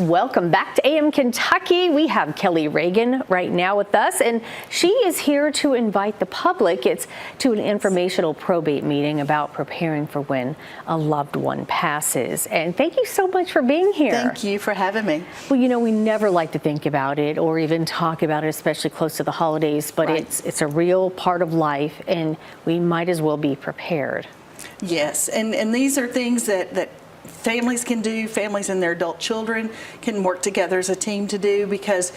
Welcome back to AM Kentucky. We have Kelly Reagan right now with us, and she is here to invite the public. It's to an informational probate meeting about preparing for when a loved one passes. And thank you so much for being here. Thank you for having me. Well, you know, we never like to think about it or even talk about it, especially close to the holidays, but Right. it's a real part of life, and we might as well be prepared. Yes, and these are things that families can do. Families and their adult children can work together as a team to do, because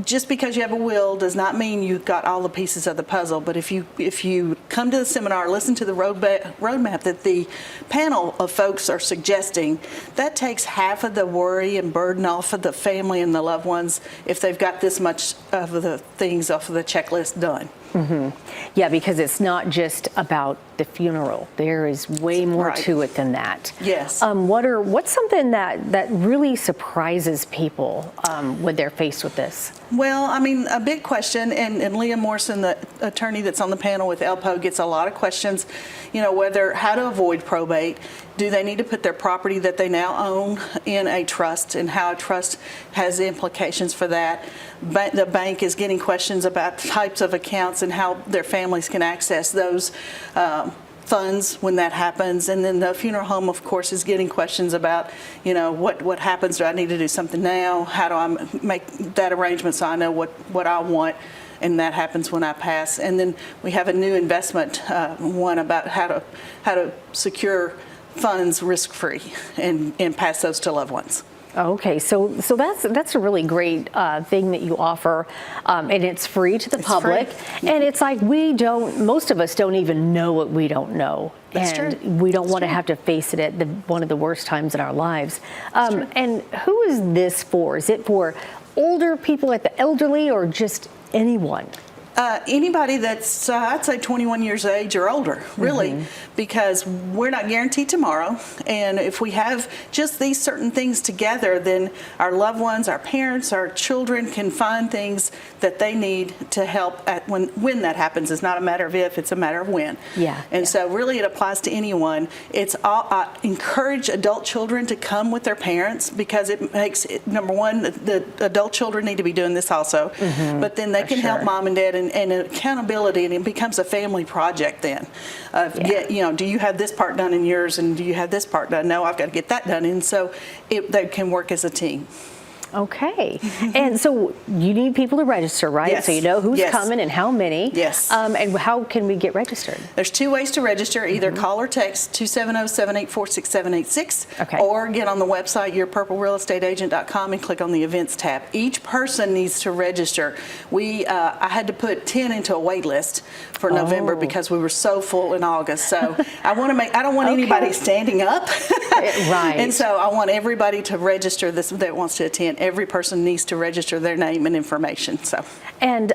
just because you have a will does not mean you've got all the pieces of the puzzle. But if you come to the seminar, listen to the roadmap that the panel of folks are suggesting, that takes half of the worry and burden off of the family and the loved ones if they've got this much of the things off of the checklist done. Mm-hmm. Yeah, because it's not just about the funeral. There is way more Right. to it than that. Yes. What's something that really surprises people when they're faced with this? Well, I mean, a big question, and Leah Morrison, the attorney that's on the panel with ELPO, gets a lot of questions, you know, how to avoid probate. Do they need to put their property that they now own in a trust, and how a trust has implications for that? The bank is getting questions about types of accounts and how their families can access those funds when that happens. And then the funeral home, of course, is getting questions about, you know, what happens? Do I need to do something now? How do I make that arrangement so I know what I want? And that happens when I pass. And then we have a new investment one about how to secure funds risk-free and pass those to loved ones. Okay, so that's a really great thing that you offer, and it's free to the public. Free. And it's like most of us don't even know what we don't know. That's and true. we don't That's want to true. have to face it at one of the worst times in our lives. And who is this for? Is it for older people, like the elderly, or just anyone? Anybody that's, I'd say 21 years of age or older, really, because we're not guaranteed tomorrow. And if we have just these certain things together, then our loved ones, our parents, our children can find things that they need to help when that happens. It's not a matter of if, it's a matter of when. Yeah. And so really it applies to anyone. I encourage adult children to come with their parents, because it makes it, number one, the adult children need to be doing this also, but then they can help mom and dad and accountability, and it becomes a family project then. Do you have this part done in yours, and do you have this part done? No, I've got to get that done. And so they can work as a team. Okay. And so you need people to register, right? Yes. So you know who's Yes. coming and how many. Yes. And how can we get registered? There's two ways to register. Either call or text 270-784-6786, Okay. or get on the website yourpurplerealestateagent.com and click on the events tab. Each person needs to register. I had to put 10 into a wait list for November because we were so full in August. So I don't want anybody standing up. Right. And so I want everybody to register that wants to attend. Every person needs to register their name and information. And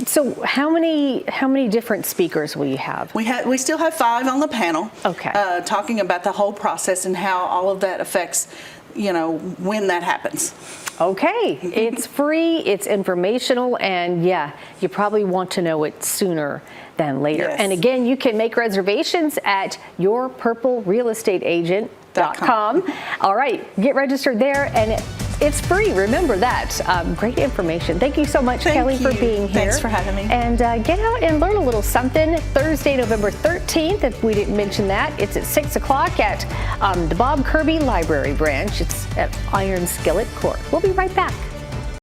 so how many different speakers will you have? We still have 5 on the panel. Okay. Talking about the whole process and how all of that affects, when that happens. Okay. It's free, it's informational, and yeah, you probably want to know it sooner than later. Yes. And again, you can make reservations at yourpurplerealestateagent.com. All right, get registered there, and it's free. Remember that. Great information. Thank you so much, Kelly, for being here. Thanks for having me. And get out and learn a little something. Thursday, November 13th, if we didn't mention that, it's at 6 o'clock at the Bob Kirby Library Branch. It's at Iron Skillet Court. We'll be right back.